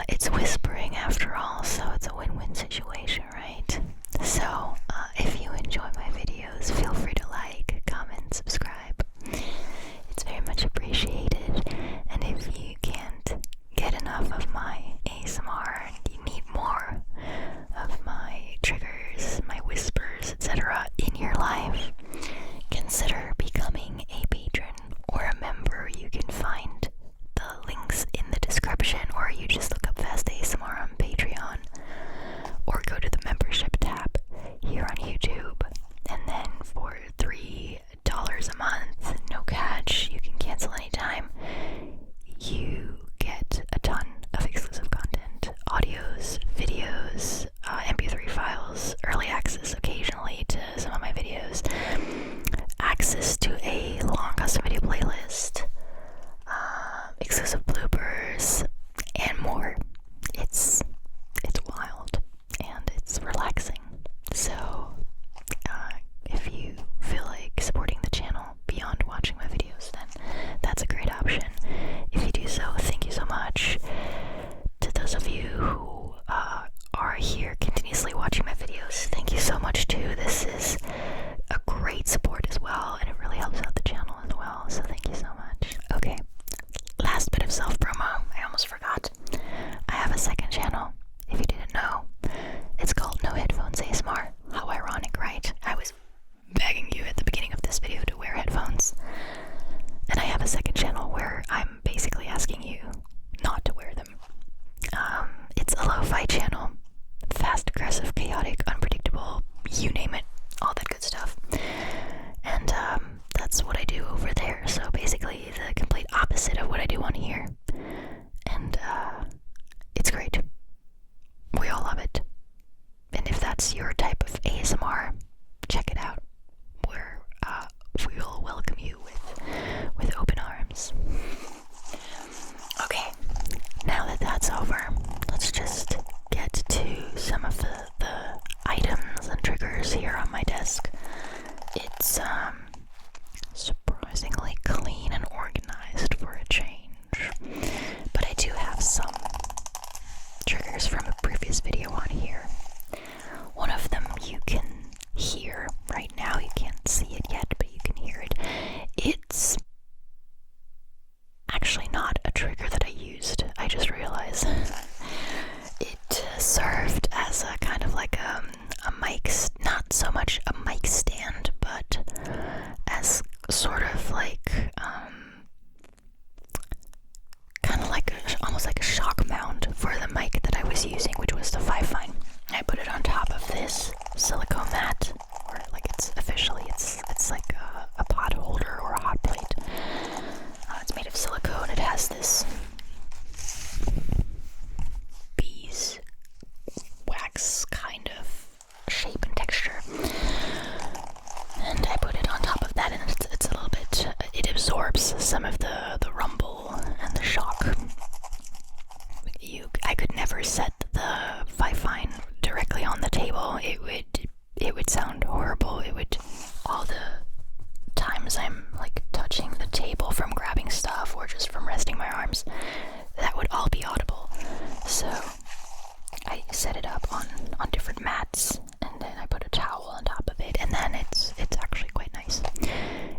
it's whispering after all, so it's a win-win situation, right? So, if you enjoy my videos, feel free to like, comment, subscribe. It's very much appreciated. And if you can't get enough of my ASMR and you need more of my triggers, my whispers, etc. in your life, consider becoming a patron or a member. You can find the links in the description, or you just look up fastASMR on Patreon, or go to the membership tab here on YouTube. And then for $3 a month, no catch, you can cancel anytime, you get a ton of exclusive content, audios, videos, MP3 files, early access occasionally to some of my videos, access to a long custom video playlist, exclusive bloopers, and more. It's wild and it's relaxing. So if you feel like supporting the channel beyond watching my videos, then that's a great option. If you do so, thank you so much. To those of you who are here continuously watching my videos, thank you so much too. This is a great support as well, and it really helps out the channel as well, so thank you so much. Okay, last bit of self-promo. I almost forgot. I have a second channel, if you didn't know. It's called No Headphones ASMR. How ironic, right? I was begging you at the beginning of this video to wear headphones. And I have a second channel where I'm basically asking you not to wear them. It's a lo-fi channel. Fast, aggressive, chaotic, unpredictable, you name it. All that good stuff. And that's what I do over there. So basically the complete opposite of what I do on here. And it's great. We all love it. And if that's your type of ASMR, check it out. We will welcome you with open arms. Okay, now that that's over, let's just get to some of the items and triggers here on my desk. It's surprisingly clean and organized for a change, but I do have some triggers from a previous video on here. One of them you can hear right now. You can't see it yet, but you can hear it. It's actually not a trigger that I used. I just realized it served as a kind of like a mic, not so much a mic stand, but as sort of like kind of like almost like a shock mount for the mic that I was using, which was the 5-fine. I put it on top of this silicone mat, or like it's like a pot holder or a hot plate. It's made of silicone. It has this beeswax kind of shape and texture, and I put it on top of that, and it's a little bit. It absorbs some of the rumble and the shock. I could never set the 5-fine directly on the table. It would sound horrible. It would, all the times I'm like touching the table from grabbing stuff or just from resting my arms, that would all be audible. So I set it up on different mats, and then I put a towel on top of it, and then it's actually quite nice.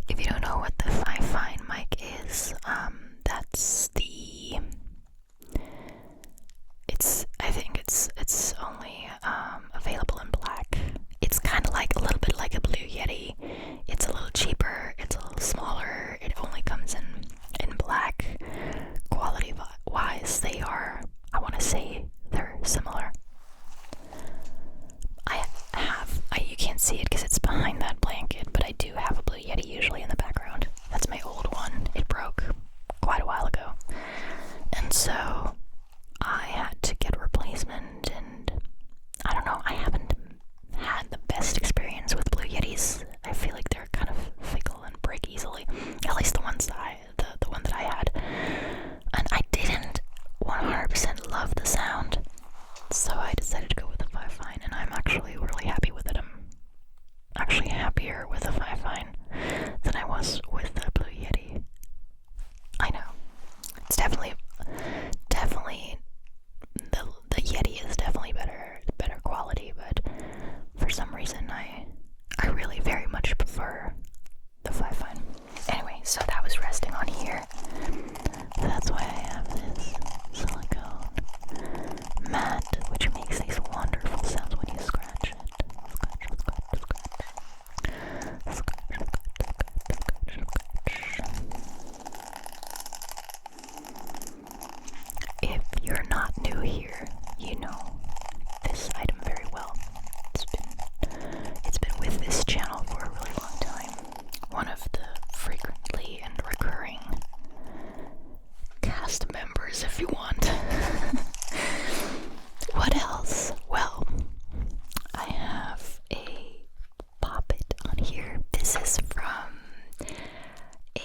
If you don't know what the 5-fine mic is, that's the I think it's only available in black. It's kind of like a little bit like a Blue Yeti. It's a little cheaper, it's a little smaller, it only comes in black. Quality wise, they are here, you know this item very well. It's been with this channel for a really long time. One of the frequently and recurring cast members, if you want. What else? Well, I have a poppet on here. This is from a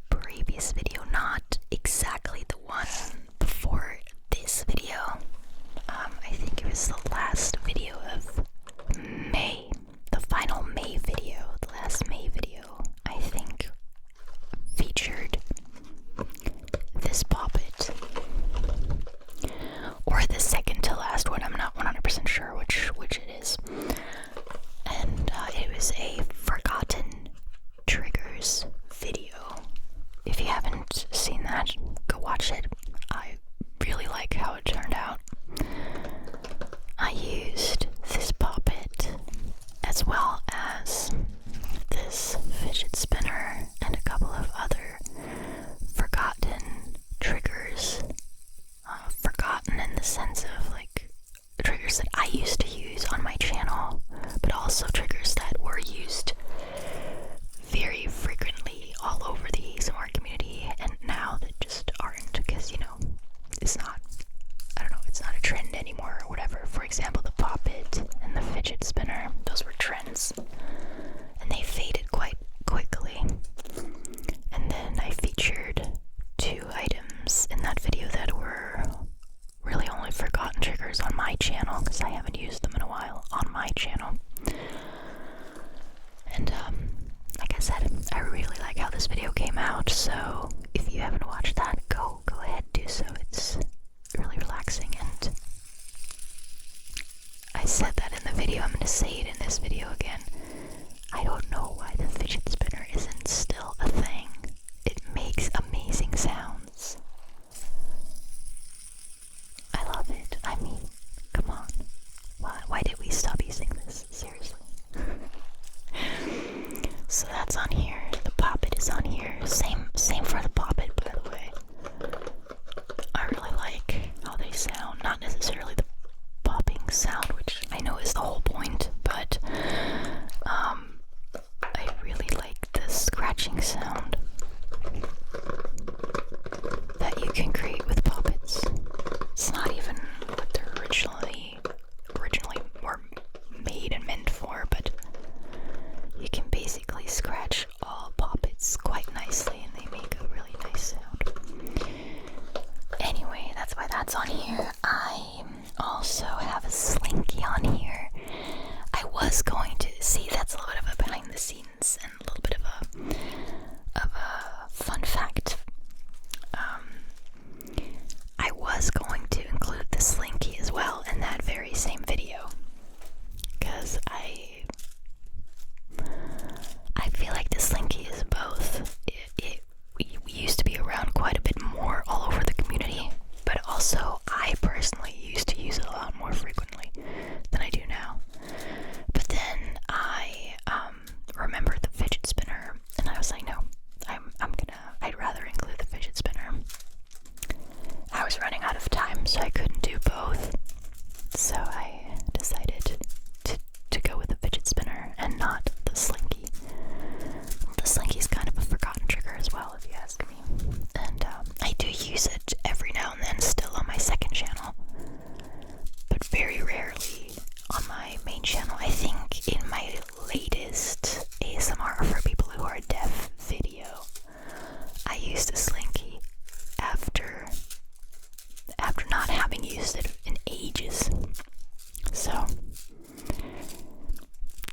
previous video, not exactly the one before this video. I think it was the last video of May, the final May video, the last May video, I think, featured this poppet. Or the second to last one, I'm not 100% sure which it is. And it was a Forgotten Triggers video. If you haven't seen that, go watch it. I really like how it turned out. I used this poppet as well as this fidget spinner and a couple of other forgotten triggers. Forgotten in the sense of like triggers that I used to use on my channel, but also triggers that were used very frequently all over the ASMR community, and now that just aren't, because it's not, I don't know, it's not a trend anymore or whatever. For example, the poppet and the fidget spinner, those were trends, and they faded quite quickly. And then I featured 2 items in that video that were really only forgotten triggers on my channel, because I haven't used them in a while on my channel. And like I said, I really like how this video came out, so if you haven't watched that, go ahead, do so. It's really relaxing, and I said that in the video, I'm going to say it in this video again. I don't know why the fidget spinner isn't still a thing. It makes amazing sounds. I love it. I mean, come on. Why did we stop using this? Seriously. So that's on here. The poppet is on here. Same for the poppet, by the way. I really like how they sound. Not necessarily the popping sound, which I know is the whole point, but I really like the scratching sound that you can create with poppets. It's not even what they're originally were made and meant for, but you can basically scratch all poppets quite nicely, and they make a really nice sound. Anyway, that's why that's on here. I also have a slinky on here. I was going to see, that's a little bit of a behind the scenes and a little bit of a fun fact. I was going to include the slinky as well in that very same video, because I feel like the slinky is both. We used to be around quite a bit more all over the community, but also I personally used to use it a lot more frequently than I do now. But then I remembered the fidget spinner, and I was like, no, I'd rather include the fidget spinner. I was running out of time, so I couldn't do both. So I decided to go with the fidget spinner and not the slinky. The slinky's kind of a forgotten trigger as well, if you ask me. And I do use it every now and then still on my second channel, but very rarely on my main channel. I think in my latest ASMR for people who are deaf video, I used a slinky after not having used it in ages. So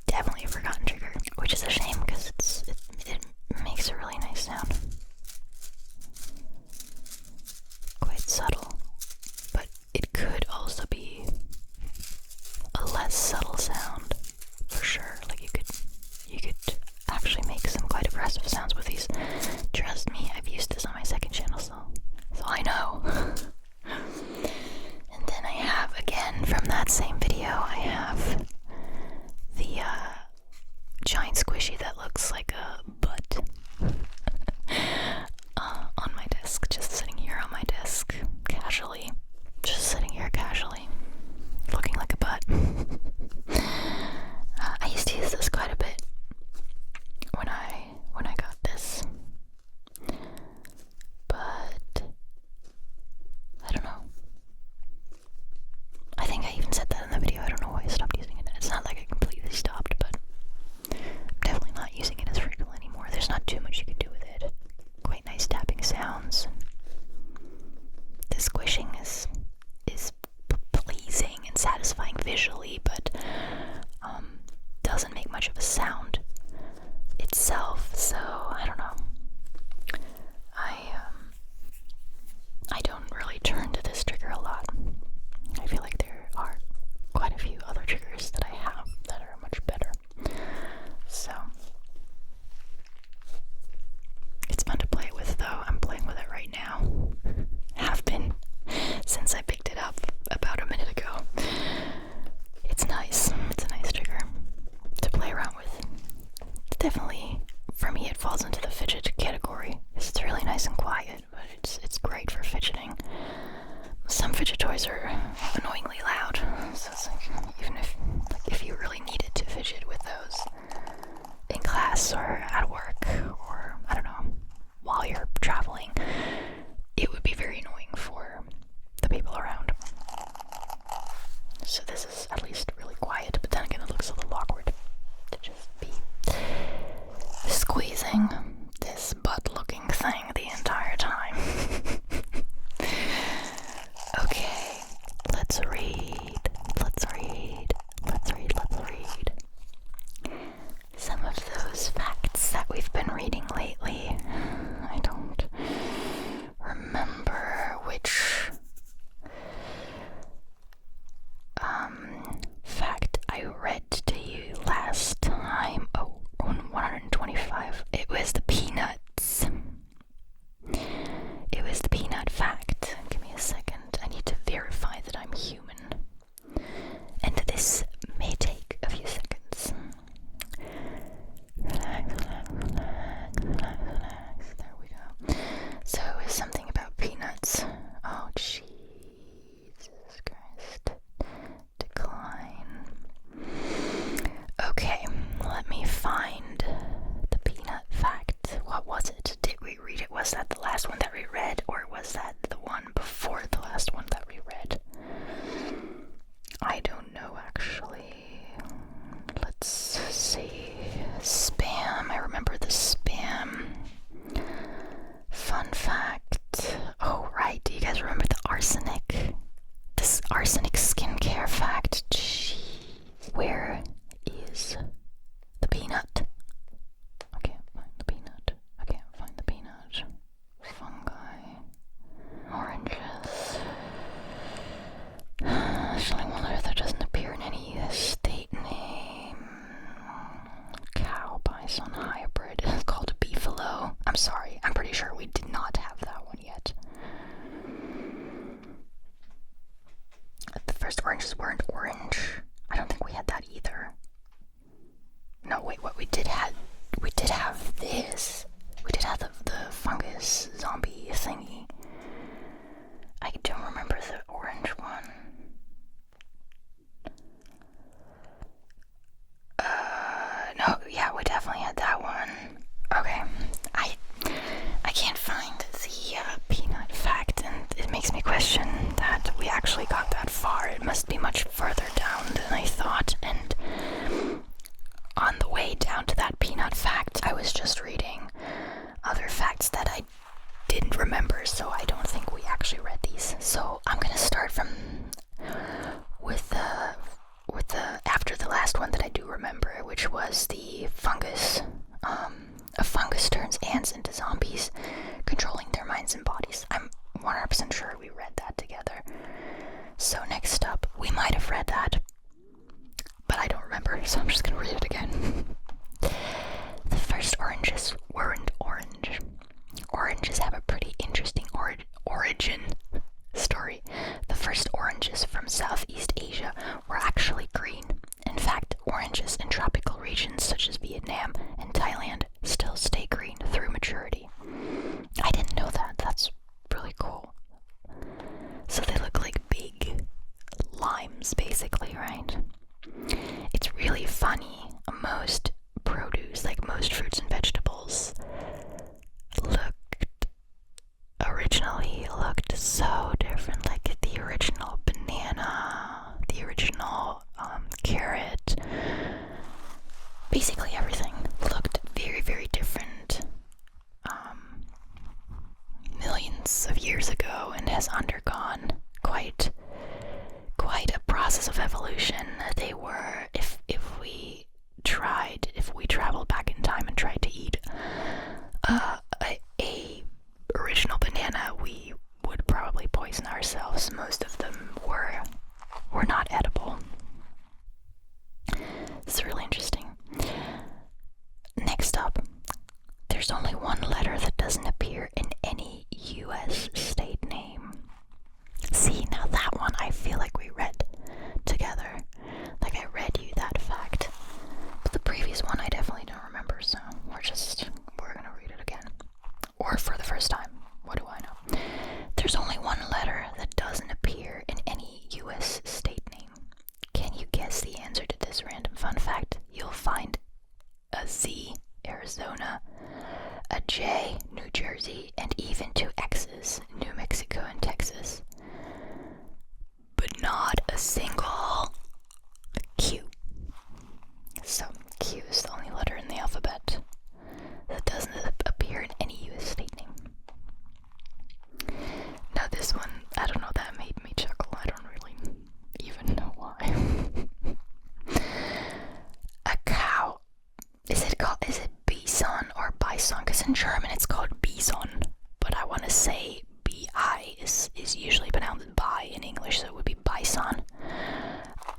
definitely a forgotten trigger, which is a shame because it makes a really nice sound. Quite subtle, but it could also be a less subtle sound for sure. Like you could actually make some quite aggressive sounds with these. Trust me, I've used this on my second channel, so I know. And then I just sitting here casually, looking like a butt. I used to use this quite a bit when I got this, but I don't know. I think I even said that in the video. I don't know why I stopped using it. It's not like I completely stopped, but I'm definitely not using it as frequently anymore. There's not too much you can do with it. Quite nice tapping sounds. The squishing is pleasing and satisfying visually, but doesn't make much of a sound itself. So I don't know. I don't really turn to this trigger a lot. I feel like there are quite a few other triggers that I have that are much better. So it's fun to play with, though. I'm playing with it right now. Have been since I picked it up about a minute ago. It's nice. It's a nice trigger to play around with. Definitely, for me, it falls into the fidget category. It's really nice and quiet, but it's great for fidgeting. Some fidget toys are annoyingly loud, so it's like, even if you really needed to fidget with those in class or at work, or I don't know, while you're traveling, it would be very annoying for the people around. So this is at least really quiet, but then again it looks a little awkward to just be squeezing this butt-looking thing the entire time. Okay, let's read some of those facts that we've been reading lately. I don't remember which fact I read to you last time. Oh, on 125. It was the peanuts. It was the peanut fact. Give me a second. I need to verify that I'm human. And this may take a few seconds. Relax. There we go. So it was something about peanuts. Oh, Jesus Christ. Decline. Okay, let me find the peanut fact. What was it? Did we read it? Was that the last one that we read, or was that the one before the last one that we read? I don't know, actually. Let's see. Spam. I remember the spam. Fun fact. Oh, right. Do you guys remember the arsenic? This arsenic skincare fact. Jeez. Where is the peanut? I can't find the peanut. I can't find the peanut. Fungi. Oranges. Actually, one that doesn't appear in any state name. Cow bison hybrid. It's called a beefalo. I'm sorry. I'm pretty sure we did not have that one yet. The first oranges weren't orange. I don't think we had that either. No, wait, what we did have this. We did have the fungus zombie thingy. I don't remember the orange one. No, yeah, we definitely had that one. Okay, I can't find the peanut fact, and it makes me question that we actually got that far. It must be much further down than I thought, and on the way down to that peanut fact, I was just reading other facts that I didn't remember, so I don't think we actually read these. So I'm gonna start from with the after the last one that I do remember, which was the fungus. A fungus turns ants into zombies, controlling their minds and bodies. I'm 100% sure we read that together. So next up, we might have read that, but I don't remember, so I'm just gonna read it again. The first oranges weren't orange. Oranges have a pretty interesting origin story. The first oranges from Southeast Asia were actually green. In fact, oranges in tropical regions such as Vietnam and Thailand still stay green through maturity. I didn't know that. That's really cool. So they look like systems, basically, right? It's really funny. Most produce, like most fruits and vegetables, originally looked so different. Like the original banana, the original carrot, basically everything looked very, very different millions of years ago, and has undergone quite a process of evolution. They were, if we traveled back in time and tried to eat a original banana, we would probably poison ourselves. Most of them were not edible. It's really interesting. Next up, there's only one letter that doesn't appear in any US state name. See, now that one I feel like we read together. Like I read you that fact. But the previous one I definitely don't remember, so we're gonna read it again. Or for the first time. What do I know? There's only one letter that doesn't appear in any US state name. Can you guess the answer to this random fun fact? You'll find a Z, Arizona, a J, New Jersey, and even two X's, New Mexico and Texas. But not a single Q. So Q is the only letter in the alphabet that doesn't appear in any US state name. Now this one, I don't know, that made me chuckle. I don't really even know why. A cow. Is it bison or bison? Because in German it's called bison, but I want to say B-I is usually pronounced bi in English, so it would be bison.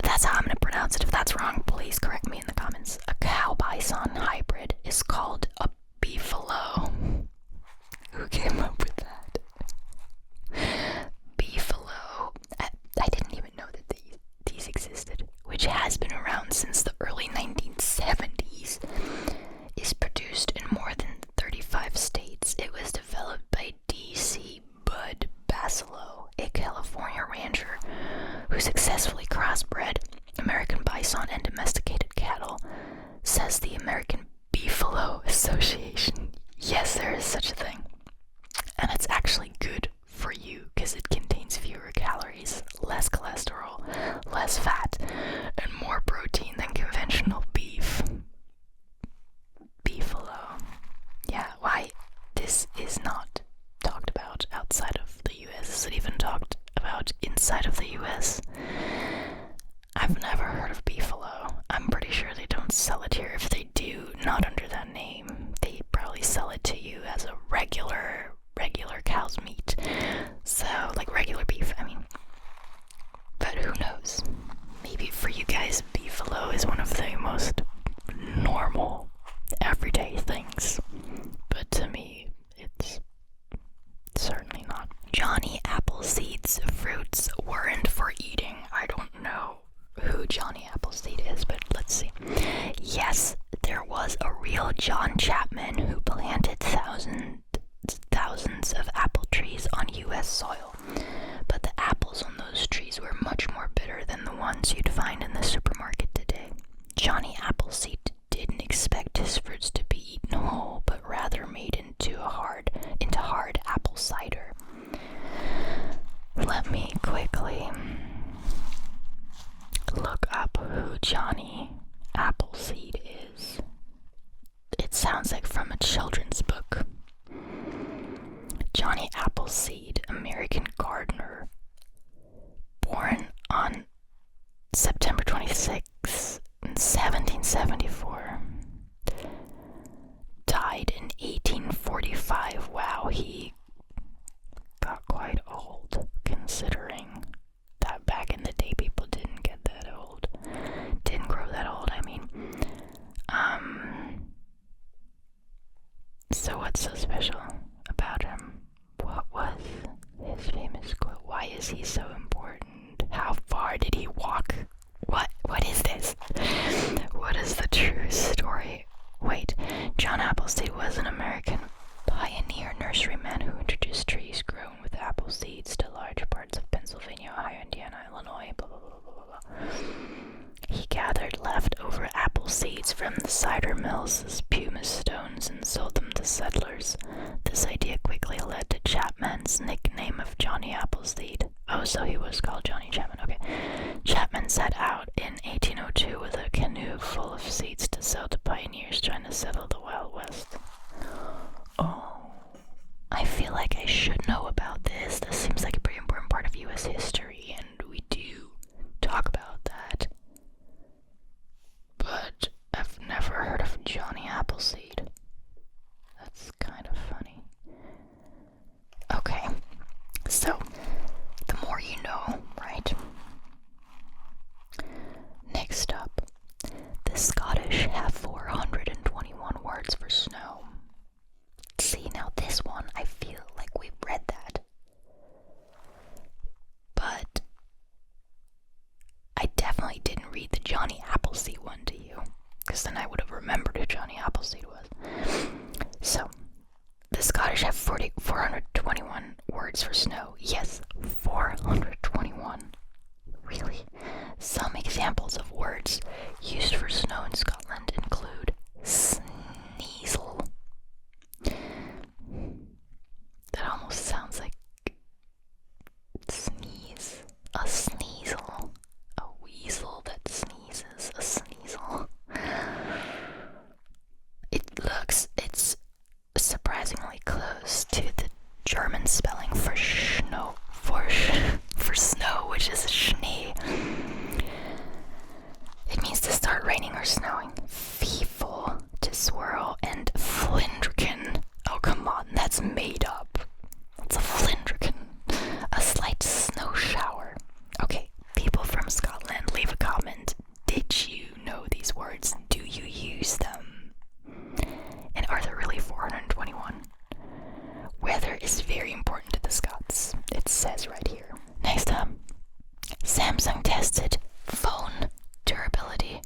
That's how I'm going to pronounce it. If that's wrong, please correct me in the comments. A cow-bison hybrid is called a beefalo. Who came up with that? Beefalo. I didn't even know that these existed, which has been around since the early 1970s, is produced in more than 35 states. It was developed by D.C. Bud Basilo, a California rancher who successfully crossbred American bison and domesticated cattle, says the American Beefalo Association. Yes, there is such a thing. And it's actually good for you because it contains fewer calories, less cholesterol, less fat, and more protein than conventional beef. Beefalo. Yeah, why this is not talked about outside of the US? Is it even talked about inside of the US? I've never heard of beefalo. I'm pretty sure they don't sell it here. If they do, not under that name. They probably sell it to you as a regular cow's meat. So, like regular beef, I mean. But who knows? Maybe for you guys, beefalo is one of the most normal, everyday things. But to me, it's certainly not. Johnny Appleseed's fruits weren't for eating. I don't know who Johnny Appleseed is, but let's see. Yes, there was a real John Chapman who planted thousands of apple trees on US soil. But the apples on those trees were much more bitter than the ones you'd find in the supermarket today. Johnny Appleseed didn't expect his fruits to be eaten whole, but rather made into hard apple cider. Let me quickly look up who Johnny Appleseed is. It sounds like from a children's book. Johnny Appleseed, American gardener, born on September 26, 1774. Died in 1845. Wow, he got quite old, considering that back in the day people didn't get that old. Didn't grow that old, I mean. So what's so special about him? What was his famous quote? Why is he so important? How far did he walk? What is this? What is the true story? Wait, John Appleseed was an American pioneer nurseryman who introduced trees grown with apple seeds to large parts of Pennsylvania, Ohio, Indiana, Illinois, blah, blah, blah, blah, blah. gathered leftover apple seeds from the cider mills as pumice stones and sold them to settlers. This idea quickly led to Chapman's nickname of Johnny Appleseed. Oh, so he was called Johnny Chapman, okay. Chapman set out in 1802 with a canoe full of seeds to sell to pioneers trying to settle the Wild West. Oh, I feel like I should know about this. This seems like a pretty important part of U.S. history, and we do talk about that. But I've never heard of Johnny Appleseed. That's kind of funny. Okay, so the more you know, right? Next up, the Scottish have 421 words for snow. See, now this one, I feel like we've read that. But I definitely didn't read the Johnny Appleseed one to you, because then I would have remembered who Johnny Appleseed was. So, the Scottish have 421 words for snow. Yes, 421. Really? Some examples of words used for snow in Scotland include sneasel. That almost sounds like sneeze. A sneasel. A weasel that sneezes. A sneasel. It's surprisingly close to the German spelling for snow, for snow, which is Schnee. It means to start raining or snowing. Feeful, to swirl, and flindrican. Oh, come on, that's made up. It's a flindrican. A slight snow shower. Okay, people from Scotland, leave a comment. Did you know these words? Do you use them? And are there really 421? Weather is very important to the Scots. It says right here. Next up, Samsung tested phone durability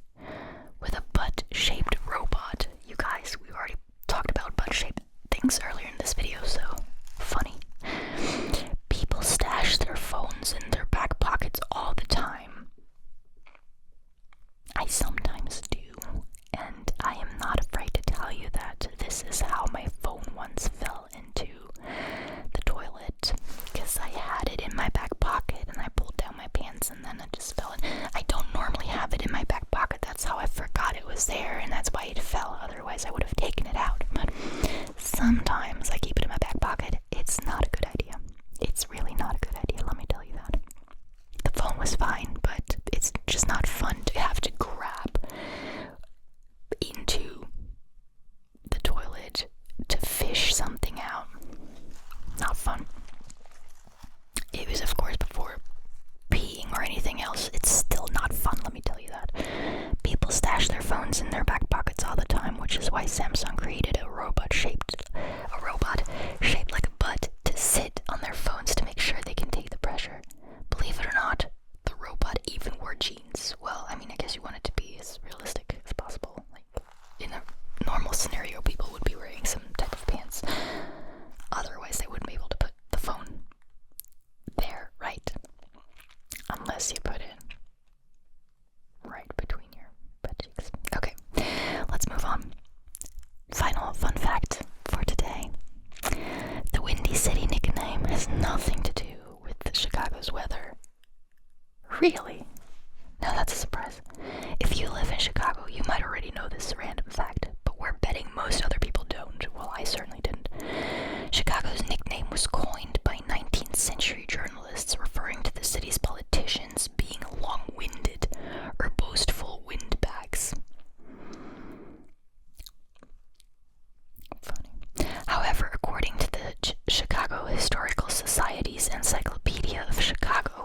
with a butt-shaped robot. You guys, we already talked about butt-shaped things earlier in this video, so funny. People stash their phones in their back pockets all the time. I sometimes do, and I am not afraid to tell you that this is how my phone once fell into the toilet, because I had it in my back pocket and I pulled down my pants and then it just fell in. I don't normally have it in my back pocket. That's how I forgot it was there, and that's why it fell. Otherwise I would have taken it out. But sometimes I keep it in my back pocket. It's not a good idea. It's really not a good idea, let me tell you that. The phone was fine, but it's just not fun to have to grab into the toilet to fish something out. Not fun. It was, of course, before peeing or anything else. It's still not fun, let me tell you that. People stash their phones in their back pockets all the time, which is why Samsung created a robot shaped like a butt to sit on their phones to make sure they can take the pressure. Believe it or not, the robot even wore jeans. Well, I mean, I guess you want it to be as realistic as possible. Like, in a normal scenario, people would be wearing some type of pants. Otherwise, they wouldn't be able to put the phone there, right? Unless you put it right between your butt cheeks. Okay, let's move on. Final fun fact for today. The Windy City nickname has nothing to do with Chicago's weather. Really? Now that's a surprise. If you live in Chicago, you might already know this random fact, but we're betting most other people don't. Well, I certainly didn't. Chicago's nickname was coined by 19th century journalists referring to the city's politicians being long-winded or boastful windbags. Funny. However, according to the Chicago Historical Society's Encyclopedia of Chicago,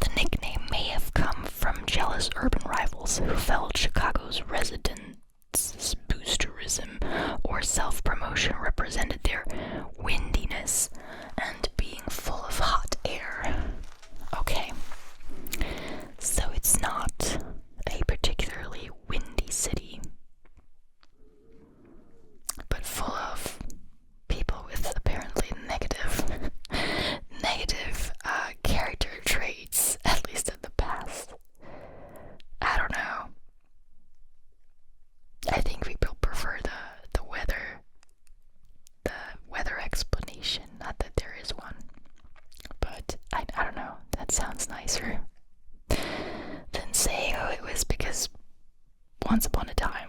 the nickname may have come from jealous urban rivals who felt Chicago's residents' boosterism or self-promotion represented their windiness and being full of hot air. Okay, so it's not a particularly windy city, but full of people with apparently negative character traits, at least in the past. I don't know. once upon a time.